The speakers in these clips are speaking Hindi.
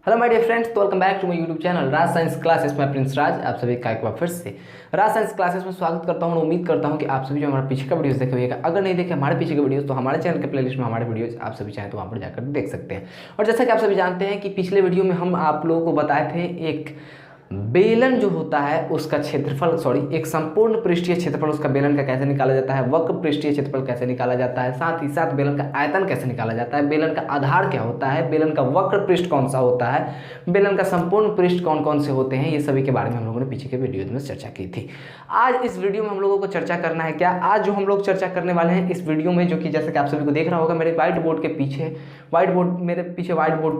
हेलो माय डियर फ्रेंड्स, तो welcome back to my YouTube channel Raj science classes में प्रिंस राज। आप सभी का एक बार फिर से राज साइंस क्लासेस में स्वागत करता हूं और उम्मीद करता हूं कि आप सभी जो हमारे पीछे का वीडियोस देखे होगा। अगर नहीं देखे हमारे पीछे के वीडियोस तो हमारे चैनल के प्लेलिस्ट में हमारे वीडियोस आप सभी चाहें तो वहां पर जाकर देख सकते हैं। और जैसा कि आप सभी जानते हैं कि पिछले वीडियो में हम आप लोगों को बताए थे एक बेलन जो होता है उसका क्षेत्रफल एक संपूर्ण पृष्ठीय क्षेत्रफल उसका बेलन का कैसे निकाला जाता है, वक्र पृष्ठीय क्षेत्रफल कैसे निकाला जाता है, साथ ही साथ बेलन का आयतन कैसे निकाला जाता है, बेलन का आधार क्या होता है, बेलन का वक्र पृष्ठ कौन सा होता है, बेलन का संपूर्ण पृष्ठ कौन कौन से होते हैं, ये सभी के बारे में हम लोगों ने पीछे के वीडियो में चर्चा की थी। आज इस वीडियो में हम लोगों को चर्चा करना है क्या, आज जो हम लोग चर्चा करने वाले हैं इस वीडियो में, जो कि जैसे कि आप सभी को देख रहा होगा मेरे व्हाइट बोर्ड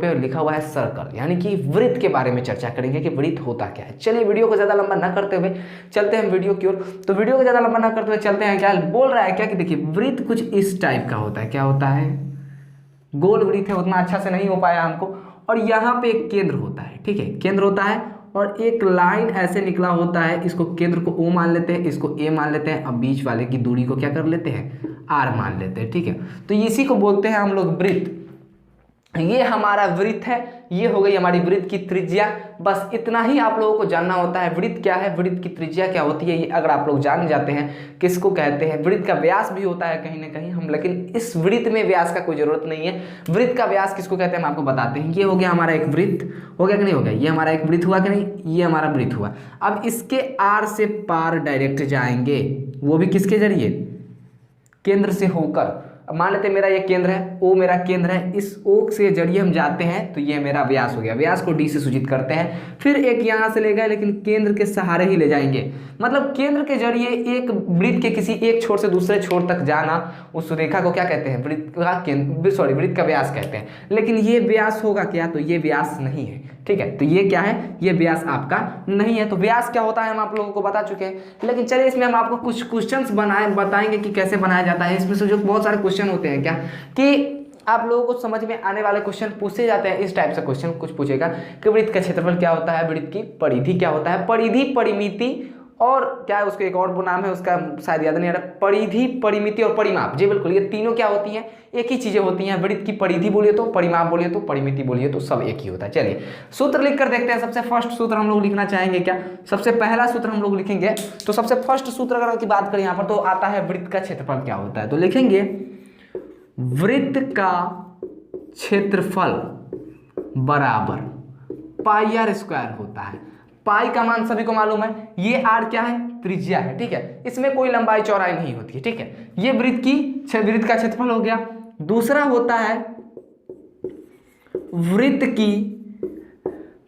पे लिखा हुआ है सर्कल, यानी कि वृत्त के बारे में चर्चा करेंगे कि वृत्त होता क्या है। चलिए वीडियो को ज़्यादा लंबा ना करते हुए चलते हैं वीडियो की ओर। तो वीडियो को ज़्यादा लंबा ना करते हुए चलते हैं। क्या बोल रहा है क्या कि देखिए वृत्त कुछ इस टाइप का होता है। क्या होता है? गोल वृत्त है, उतना अच्छा से नहीं हो पाया हमको। और यहाँ पे एक केंद्र होता है, ठीक है, केंद्र होता है और एक लाइन ऐसे निकला होता है। इसको केंद्र को O मान लेते हैं, इसको A मान लेते हैं। अब बीच वाले की दूरी को क्या कर लेते हैं? R मान लेते हैं, ठीक है। तो इसी को बोलते हैं हम लोग वृत्त। ये हमारा वृत्त है, ये हो गई हमारी वृत्त की त्रिज्या। बस इतना ही आप लोगों को जानना होता है। वृत्त क्या है, वृत्त की त्रिज्या क्या होती है, ये अगर आप लोग जान जाते हैं किसको कहते हैं। वृत्त का व्यास भी होता है कहीं ना कहीं हम, लेकिन इस वृत्त में व्यास का कोई जरूरत नहीं है। वृत्त का व्यास किसको कहते हैं हम आपको बताते हैं। ये हो गया हमारा एक वृत्त, हो गया कि नहीं हो गया, ये हमारा एक वृत्त हुआ कि नहीं, ये हमारा वृत्त हुआ। अब इसके आर से पार डायरेक्ट जाएंगे, वो भी किसके जरिए? केंद्र से होकर। मान लेते हैं मेरा ये केंद्र है, O मेरा केंद्र है, इस O से जरिए हम जाते हैं तो ये मेरा व्यास हो गया। व्यास को D से सूचित करते हैं। फिर एक यहाँ से ले गए, लेकिन केंद्र के सहारे ही ले जाएंगे। मतलब केंद्र के जरिए एक वृत्त के किसी एक छोर से दूसरे छोर तक जाना, उस रेखा को क्या कहते हैं? वृत्त का व्यास कहते हैं। लेकिन ये व्यास होगा क्या? तो ये व्यास नहीं है, ठीक है। तो ये क्या है? ये व्यास आपका नहीं है। तो व्यास क्या होता है हम आप लोगों को बता चुके हैं। लेकिन चलिए इसमें हम आपको कुछ क्वेश्चंस बताएंगे कि कैसे बनाया जाता है। इसमें से जो बहुत सारे क्वेश्चन होते हैं क्या कि आप लोगों को समझ में आने वाले क्वेश्चन पूछे जाते हैं। इस टाइप से क्वेश्चन कुछ पूछेगा कि वृत्त का क्षेत्रफल क्या होता है, वृत्त की परिधि क्या होता है, परिधि, परिमिति और क्या है उसका एक और वो नाम है, उसका शायद याद नहीं आ रहा। परिधि, परिमिति और परिमाप, जी बिल्कुल, ये तीनों क्या होती हैं? एक ही चीजें होती हैं। वृत्त की परिधि बोलिए तो, परिमाप बोलिए तो, परिमिति बोलिए तो, सब एक ही होता है। चलिए सूत्र लिख कर देखते हैं। सबसे फर्स्ट सूत्र हम लोग लिखना चाहेंगे क्या? सबसे पहला सूत्र हम लोग लिखेंगे। तो सबसे फर्स्ट सूत्र अगर की बात करें यहाँ पर तो आता है वृत्त का क्षेत्रफल क्या होता है। तो लिखेंगे वृत्त का क्षेत्रफल बराबर पाई आर स्क्वायर होता है। पाई का मान सभी को मालूम है, ये आर क्या है? त्रिज्या है, ठीक है। इसमें कोई लंबाई चौड़ाई नहीं होती है, ठीक है। ये वृत्त का क्षेत्रफल हो गया। दूसरा होता है वृत्त की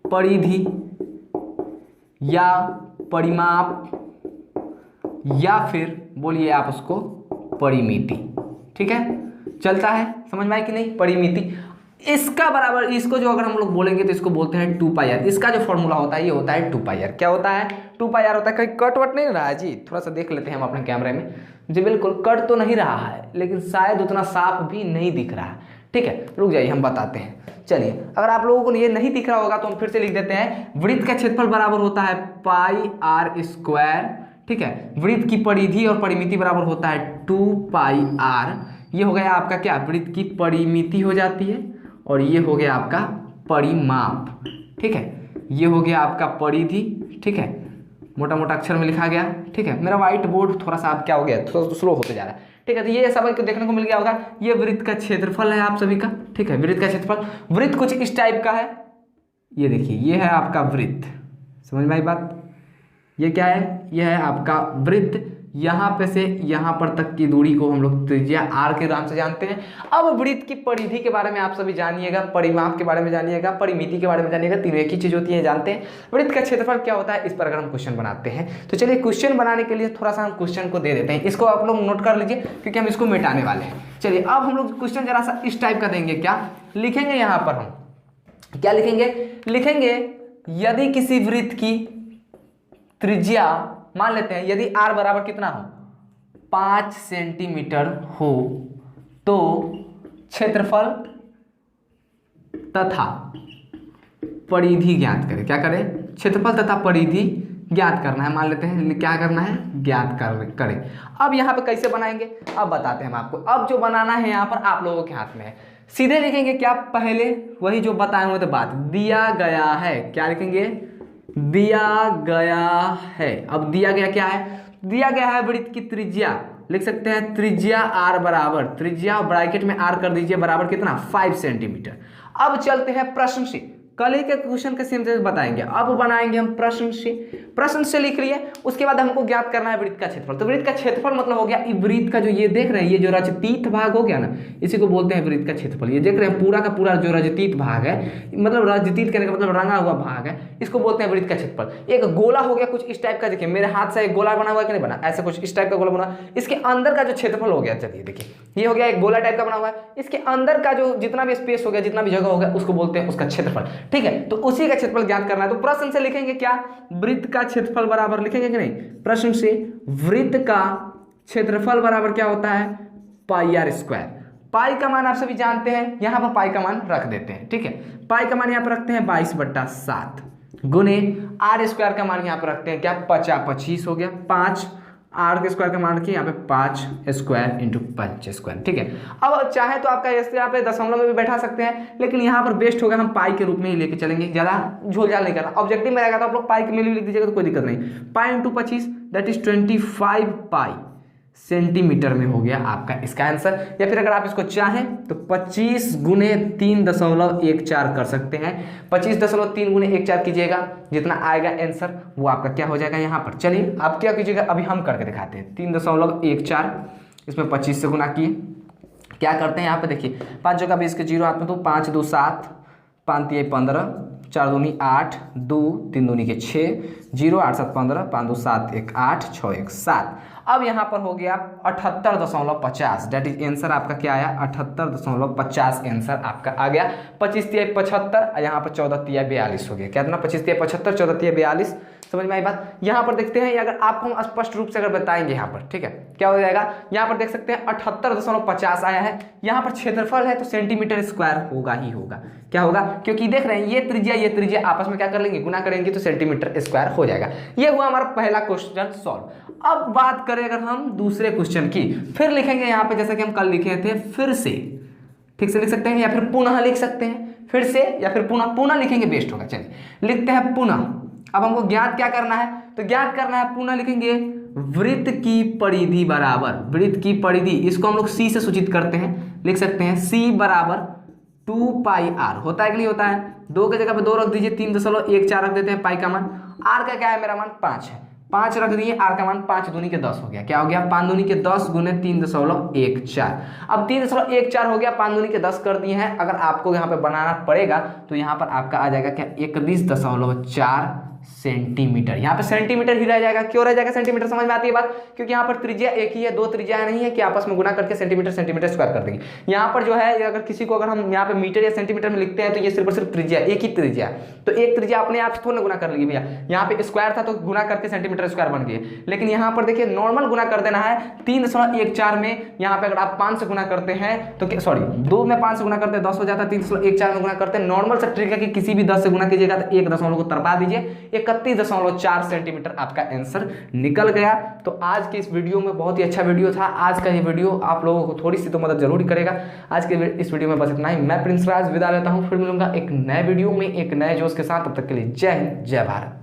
परिधि या परिमाप, या फिर बोलिए आप उसको परिमिति, ठीक है। चलता है, समझ में आए कि नहीं? परिमिति इसका बराबर, इसको जो अगर हम लोग बोलेंगे तो इसको बोलते हैं 2 पाई आर। इसका जो फॉर्मूला होता है ये होता है 2 पाई आर। क्या होता है? 2 पाई आर होता है। कहीं कट वट नहीं रहा है जी? थोड़ा सा देख लेते हैं हम अपने कैमरे में। जी बिल्कुल, कट तो नहीं रहा है, लेकिन शायद उतना साफ भी नहीं दिख रहा है, ठीक है। रुक जाइए, हम बताते हैं। चलिए, अगर आप लोगों को ये नहीं दिख रहा होगा तो हम फिर से लिख देते हैं। वृत्त का क्षेत्रफल बराबर होता है पाई आर स्क्वायर, ठीक है। वृत्त की परिधि और परिमिति बराबर होता है 2 पाई आर। ये हो गया आपका क्या? वृत्त की परिमिति हो जाती है, और ये हो गया आपका परिमाप, ठीक है। ये हो गया आपका परिधि, ठीक है, मोटा मोटा अक्षर में लिखा गया, ठीक है। मेरा व्हाइट बोर्ड थोड़ा सा आप क्या हो गया, थोड़ा सा स्लो होते जा रहा है, ठीक है। तो ये सब देखने को मिल गया होगा। ये वृत्त का क्षेत्रफल है आप सभी का, ठीक है। वृत्त का क्षेत्रफल, वृत्त कुछ इस टाइप का है। ये देखिए, ये है आपका वृत्त, समझ में आई बात? ये क्या है? ये है आपका वृत्त। यहाँ पे से यहाँ पर तक की दूरी को हम लोग त्रिज्या आर के नाम से जानते हैं। अब वृत्त की परिधि के बारे में आप सभी जानिएगा, परिमाप के बारे में जानिएगा, परिमिति के बारे में जानिएगा। तीनों एक ही चीज होती है, जानते हैं। वृत्त का क्षेत्रफल क्या होता है, इस पर अगर हम क्वेश्चन बनाते हैं तो चलिए क्वेश्चन बनाने के लिए थोड़ा सा हम क्वेश्चन को दे देते हैं। इसको आप लोग नोट कर लीजिए क्योंकि हम इसको मिटाने वाले हैं। चलिए अब हम लोग क्वेश्चन जरा सा इस टाइप का देंगे। क्या लिखेंगे यहाँ पर? हम क्या लिखेंगे यदि किसी वृत्त की त्रिज्या मान लेते हैं, यदि r बराबर कितना हो? 5 सेंटीमीटर हो तो क्षेत्रफल तथा परिधि ज्ञात करें। क्या करें? क्षेत्रफल तथा परिधि ज्ञात करना है। मान लेते हैं क्या करना है? ज्ञात करें। अब यहाँ पे कैसे बनाएंगे अब बताते हैं हम आपको। अब जो बनाना है यहाँ पर आप लोगों के हाथ में है। सीधे लिखेंगे क्या, पहले वही जो बताए हुए थे बात, दिया गया है, क्या लिखेंगे, दिया गया है। अब दिया गया क्या है, दिया गया है वृत्त की त्रिज्या, लिख सकते हैं त्रिज्या r बराबर, त्रिज्या ब्रैकेट में r कर दीजिए बराबर कितना, 5 सेंटीमीटर। अब चलते हैं प्रश्न से, कल ही के क्वेश्चन के सिंथेसिस बताएंगे, अब बनाएंगे हम प्रश्न से। प्रश्न से लिख लिए, उसके बाद हमको ज्ञात करना है वृत्त का क्षेत्रफल। तो वृत्त का क्षेत्रफल मतलब हो गया वृत्त का जो ये देख रहे हैं, ये जो रजतीत भाग हो गया ना, इसी को बोलते हैं वृत्त का क्षेत्रफल। ये देख रहे हैं पूरा का पूरा जो रजतीत भाग है, मतलब रजतीत कहने का मतलब रंगा हुआ भाग है, इसको बोलते हैं वृत्त का क्षेत्रफल। एक गोला हो गया कुछ इस टाइप का, देखिए मेरे हाथ से एक गोला बना हुआ है कि नहीं बना, ऐसे कुछ इस टाइप का गोला बना, इसके अंदर का जो क्षेत्रफल हो गया, चलिए देखिए ये हो गया एक गोला टाइप का बना हुआ है, इसके अंदर का जो जितना भी स्पेस हो गया, जितना भी जगह हो गया, उसको बोलते हैं उसका क्षेत्रफल। ठीक है, तो उसी का क्षेत्रफल ज्ञात करना है। तो प्रश्न से लिखेंगे क्या, वृत्त का क्षेत्रफल बराबर, लिखेंगे कि नहीं, प्रश्न से वृत्त का क्षेत्रफल बराबर क्या होता है, पाई आर स्क्वायर। पाई का मान आप सभी जानते हैं, यहां पर पाई का मान रख देते हैं। ठीक है, पाई का मान यहां पर रखते हैं 22/7 गुने आर स्क्वायर का मान यहां पर रखते हैं क्या, 25 हो गया, 5 आर के स्क्वायर का मान रखिए यहाँ पे 5 स्क्वायर इंटू 5 स्क्वायर। ठीक है, अब चाहे तो आपका यहाँ पे दशमलव में भी बैठा सकते हैं, लेकिन यहाँ पर बेस्ट होगा हम पाई के रूप में ही लेके चलेंगे, ज़्यादा झोलझाल नहीं करना। ऑब्जेक्टिव में रहेगा तो आप लोग पाई के में लिख दीजिएगा तो कोई दिक्कत नहीं। Pi into 25 that is 25 pi centimetre में हो गया आपका इसका आंसर। या फिर अगर आप इसको चाहें तो 25 गुने 3.14 कर सकते हैं, 25.3 गुने 14 कीजिएगा, जितना आएगा आंसर वो आपका क्या हो जाएगा यहाँ पर। चलिए आप क्या कीजिएगा, अभी हम करके दिखाते हैं। 3.14 इसमें 25 से गुना किए, क्या करते हैं यहाँ पे देखिए, 5 जगह 20 के 0 हाथ में, तो 5 2 7, 5 3 15, 4 दूनी 8, 2 3 दूनी के 6, 0 8 7 15, 5 2 7 1 8, 6 1 7। अब यहाँ पर हो गया 78.50, डेट इज आंसर आपका क्या आया, 78.50 आंसर आपका आ गया। 25 3 75, यहाँ पर 14 3 42 हो गया, कितना 25 3 75, 14 3 42, समझ में आई बात। यहाँ पर देखते हैं, अगर आपको हम स्पष्ट रूप से अगर बताएंगे यहाँ पर, ठीक है, क्या हो जाएगा, यहाँ पर देख सकते हैं 78.50 आया है, यहाँ पर क्षेत्रफल है तो सेंटीमीटर स्क्वायर होगा ही होगा, क्या होगा, क्योंकि देख रहे हैं ये त्रिज्या आपस में क्या कर लेंगे, गुना करेंगे तो सेंटीमीटर स्क्वायर हो जाएगा। ये हुआ हमारा पहला क्वेश्चन सॉल्व। अब बात करें अगर हम दूसरे क्वेश्चन की, फिर लिखेंगे यहाँ पे जैसे कि हम कल लिखे थे, फिर से, ठीक से लिख सकते हैं या फिर पुनः लिख सकते हैं, फिर से या फिर पुनः लिखेंगे बेस्ट होगा। चलिए लिखते हैं पुनः। अब हमको ज्ञात क्या करना है, तो ज्ञात करना है, पुनः लिखेंगे वृत्त की परिधि बराबर, वृत्त की परिधि, इसको हम लोग सी से सूचित करते हैं, लिख सकते हैं सी बराबर 2 पाई आर। होता है कि नहीं होता है, 2 की जगह पे 2 रख दीजिए, 3.14 रख देते हैं, पाई का मान, आर का क्या है, मेरा मान 5 है, 5 रख दिए, आर का मान 5 दूनी के 10 हो गया, क्या हो गया, 5 दूनी के 10 गुने 3.14। अब 3.14 हो गया, 5 दूनी के 10 कर दिए हैं। अगर आपको यहाँ पे बनाना पड़ेगा तो यहाँ पर आपका आ जाएगा क्या, 31.4 सेंटीमीटर। यहाँ पे सेंटीमीटर ही रह जाएगा, क्यों रह जाएगा सेंटीमीटर, समझ में आती है बात, क्योंकि यहाँ पर त्रिज्या एक ही है, 2 त्रिज्या नहीं है कि आपस में गुना करके सेंटीमीटर स्क्वायर कर देंगे। यहाँ पर जो है, अगर किसी को अगर हम यहाँ पे मीटर या सेंटीमीटर में लिखते हैं तो ये सिर्फ और सिर्फ त्रिज्या, एक ही त्रिज्या, तो एक त्रिज्या अपने आप से थोड़ा गुना कर लेगी भैया, यहाँ पे स्क्वायर था तो गुना करके सेंटीमीटर स्क्वायर बन गए, लेकिन यहाँ पर देखिए नॉर्मल गुना कर देना है। 3.14 में यहाँ पे अगर आप 5 से गुना करते हैं तो सॉरी 2 में 5 से गुना करते हैं 10 हो जाता है, 3.14 में गुना करते हैं, नॉर्मल सा ट्रिक है कि किसी भी 10 से गुना कीजिएगा तो 1 दशमलव को तरपा दीजिए, 31.4 सेंटीमीटर आपका आंसर निकल गया। तो आज के इस वीडियो में बहुत ही अच्छा वीडियो था, आज का ये वीडियो आप लोगों को थोड़ी सी तो मदद जरूर करेगा। आज के इस वीडियो में बस इतना ही, मैं प्रिंस राज विदा लेता हूँ, फिर मिलूंगा एक नए वीडियो में एक नए जोश के साथ, तब तक के लिए जय हिंद जय भारत।